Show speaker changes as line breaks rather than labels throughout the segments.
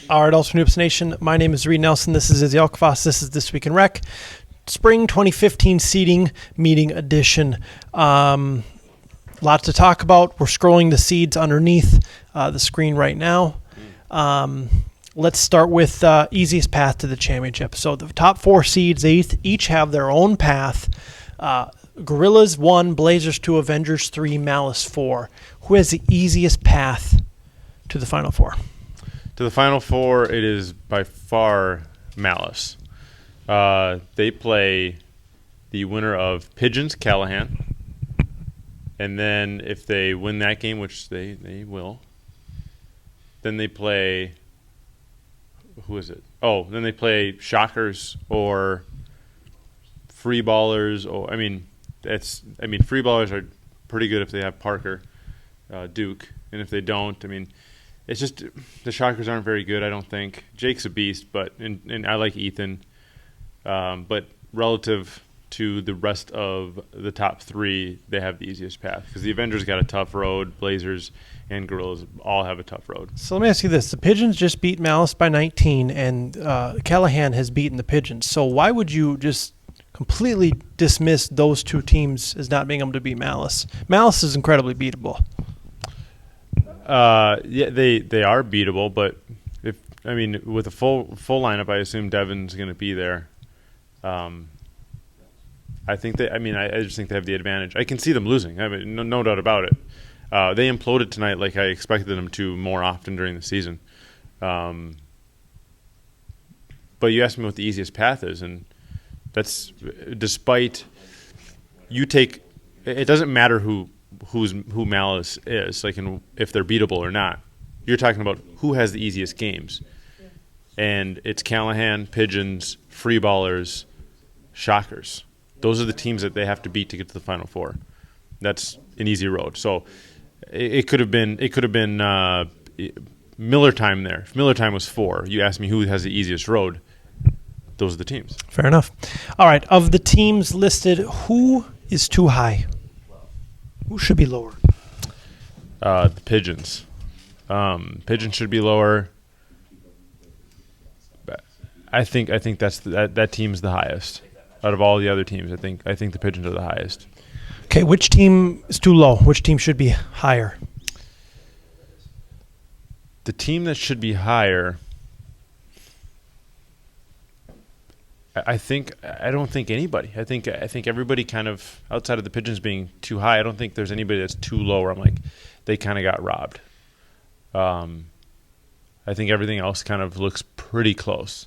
All right, also Noops Nation. My name is Reed Nelson. This is Izzy Alkafas. This is This Week in Rec. Spring 2015 seeding meeting edition. Lots to talk about. We're scrolling the seeds underneath the screen right now. Let's start with easiest path to the championship. So the top four seeds, they each have their own path. Guerrillas 1, Blazers 2, Avengers 3, Malice 4. Who has the easiest path to the Final Four?
To the Final Four, it is by far Malice. They play the winner of Pigeons Callahan, and then if they win that game, which they will, then they play. Who is it? Oh, then they play Shockers or Free Ballers. Or Free Ballers are pretty good if they have Parker, Duke, and if they don't, it's just the Shockers aren't very good, I don't think. Jake's a beast, and I like Ethan. But relative to the rest of the top three, they have the easiest path because the Avengers got a tough road. Blazers and Guerrillas all have a tough road.
So let me ask you this. The Pigeons just beat Malice by 19, and Callahan has beaten the Pigeons. So why would you just completely dismiss those two teams as not being able to beat Malice? Malice is incredibly beatable.
Yeah, they are beatable, but with a full lineup, I assume Devin's going to be there. I think I just think they have the advantage. I can see them losing. No doubt about it. They imploded tonight like I expected them to more often during the season. But you asked me what the easiest path is, and that's despite you take. It doesn't matter who Malice is, if they're beatable or not. You're talking about who has the easiest games, and it's Callahan, Pigeons, Free Ballers, Shockers. Those are the teams that they have to beat to get to the Final Four. That's an easy road. So it could have been Miller time there. If Miller time was 4, you asked me who has the easiest road. Those are the teams.
Fair enough. All right, of the teams listed, who is too high? Who should be lower?
The Pigeons. Pigeons should be lower. I think that team's the highest out of all the other teams. I think the Pigeons are the highest.
Okay, which team is too low? Which team should be higher?
The team that should be higher, I don't think anybody. I think everybody kind of outside of the Pigeons being too high. I don't think there's anybody that's too low where I'm like they kind of got robbed. I think everything else kind of looks pretty close.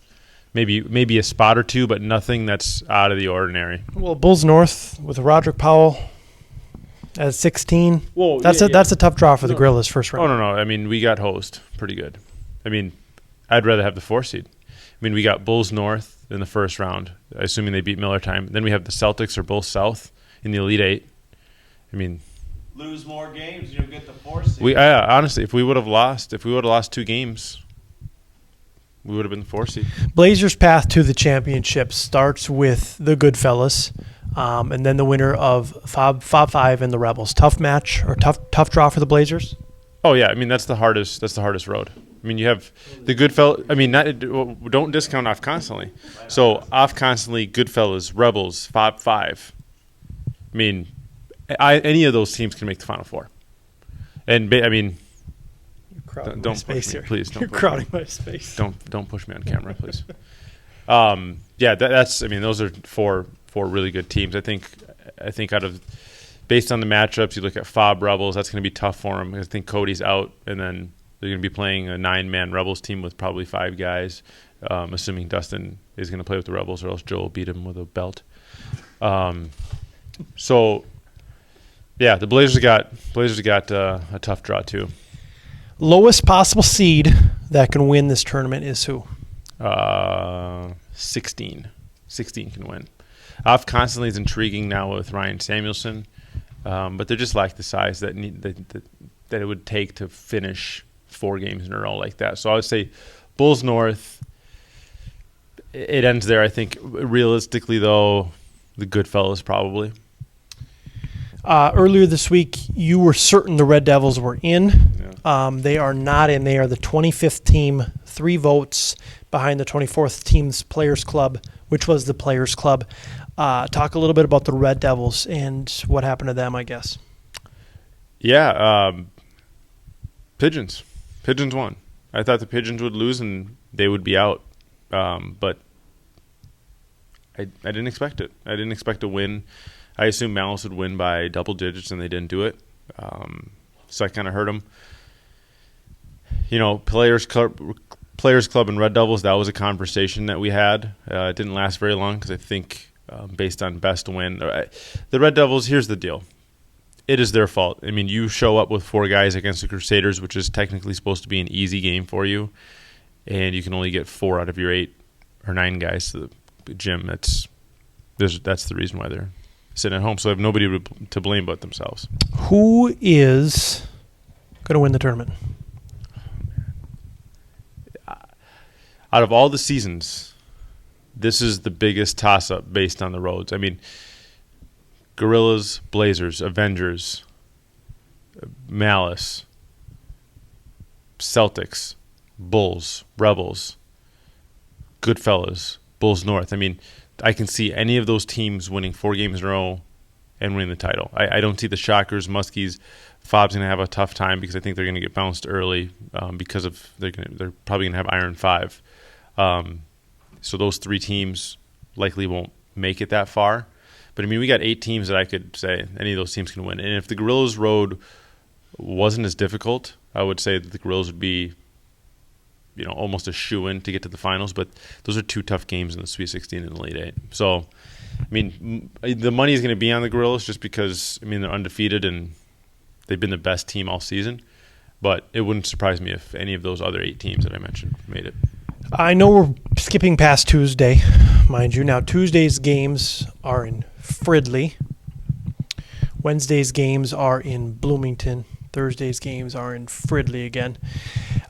Maybe a spot or two, but nothing that's out of the ordinary.
Well, Bulls North with Roderick Powell at 16.
Whoa,
that's a tough draw for the Guerrillas first round.
Oh no. We got host pretty good. I'd rather have the 4 seed. We got Bulls North in the first round, assuming they beat Miller time. Then we have the Celtics or Bulls South in the Elite 8.
Lose more games, you'll get the 4 seed.
Honestly, if we would have lost 2 games, we would have been the 4 seed.
Blazers' path to the championship starts with the Goodfellas, and then the winner of Fob 5 and the Rebels. Tough match or tough draw for the Blazers?
Oh yeah, that's the hardest road. You have the Goodfellas. Don't discount Off Constantly. So Off Constantly, Goodfellas, Rebels, Fob 5. Any of those teams can make the Final Four. And
Crowding
don't
my space
push me,
here.
please. Don't
You're crowding my space.
Don't push me on camera, please. Those are four really good teams. I think based on the matchups, you look at Fob Rebels. That's going to be tough for them. I think Cody's out, and then they're going to be playing a 9-man Rebels team with probably 5 guys. Assuming Dustin is going to play with the Rebels, or else Joe will beat him with a belt. So, yeah, the Blazers got a tough draw too.
Lowest possible seed that can win this tournament is who?
16. 16 can win. Off Constantly is intriguing now with Ryan Samuelson, but they just lack the size that it would take to finish 4 games in a row like that. So I would say Bulls North, it ends there. I think realistically, though, the Goodfellas probably.
Earlier this week, you were certain the Red Devils were in.
Yeah.
They are not in. They are the 25th team 3 votes behind the 24th team's Players Club, which was the Players Club. Talk a little bit about the Red Devils and what happened to them, I guess.
Yeah, Pigeons. Pigeons won. I thought the Pigeons would lose and they would be out, but I didn't expect it. I didn't expect a win. I assumed Malice would win by double digits, and they didn't do it. So I kind of hurt them. Players Club and Red Devils, that was a conversation that we had. It didn't last very long because I think based on best win. The Red Devils, here's the deal. It is their fault. I mean, you show up with 4 guys against the Crusaders, which is technically supposed to be an easy game for you, and you can only get 4 out of your 8 or 9 guys to the gym. That's the reason why they're sitting at home. So they have nobody to blame but themselves.
Who is going to win the tournament?
Out of all the seasons, this is the biggest toss-up based on the roads. I mean, Guerrillas, Blazers, Avengers, Malice, Celtics, Bulls, Rebels, Goodfellas, Bulls North. I mean, I can see any of those teams winning 4 games in a row and winning the title. I don't see the Shockers, Muskies. Fob's going to have a tough time because I think they're going to get bounced early because of they're probably going to have Iron 5. So those 3 teams likely won't make it that far. But, I mean, we got 8 teams that I could say any of those teams can win. And if the Guerrillas road wasn't as difficult, I would say that the Guerrillas would be, almost a shoo-in to get to the finals. But those are 2 tough games in the Sweet 16 and the Elite 8. So, I mean, the money is going to be on the Guerrillas just because, I mean, they're undefeated and they've been the best team all season. But it wouldn't surprise me if any of those other 8 teams that I mentioned made it.
I know we're skipping past Tuesday, mind you. Now, Tuesday's games are in Fridley. Wednesday's games are in Bloomington. Thursday's games are in Fridley again.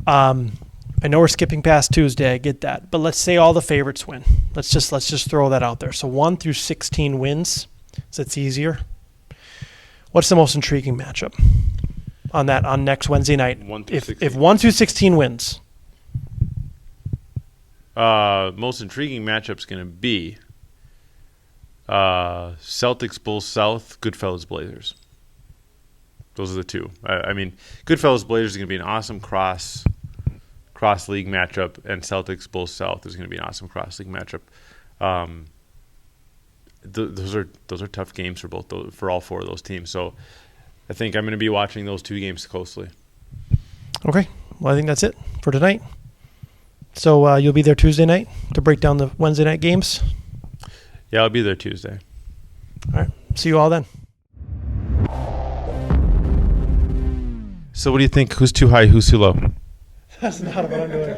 I know we're skipping past Tuesday. I get that. But let's say all the favorites win. Let's just throw that out there. So 1 through 16 wins, so it's easier. What's the most intriguing matchup on next Wednesday night?
1 through 16.
If 1 through 16 wins.
Most intriguing matchup's going to be Celtics, Bulls South, Goodfellas, Blazers. Those are the 2. I mean, Goodfellas, Blazers is going to be an awesome cross-league matchup, and Celtics, Bulls South is going to be an awesome cross-league matchup. Those are tough games for all 4 of those teams. So I think I'm going to be watching those 2 games closely.
Okay. Well, I think that's it for tonight. So you'll be there Tuesday night to break down the Wednesday night games?
Yeah, I'll be there Tuesday.
All right. See you all then.
So what do you think? Who's too high, who's too low?
That's not what I'm doing.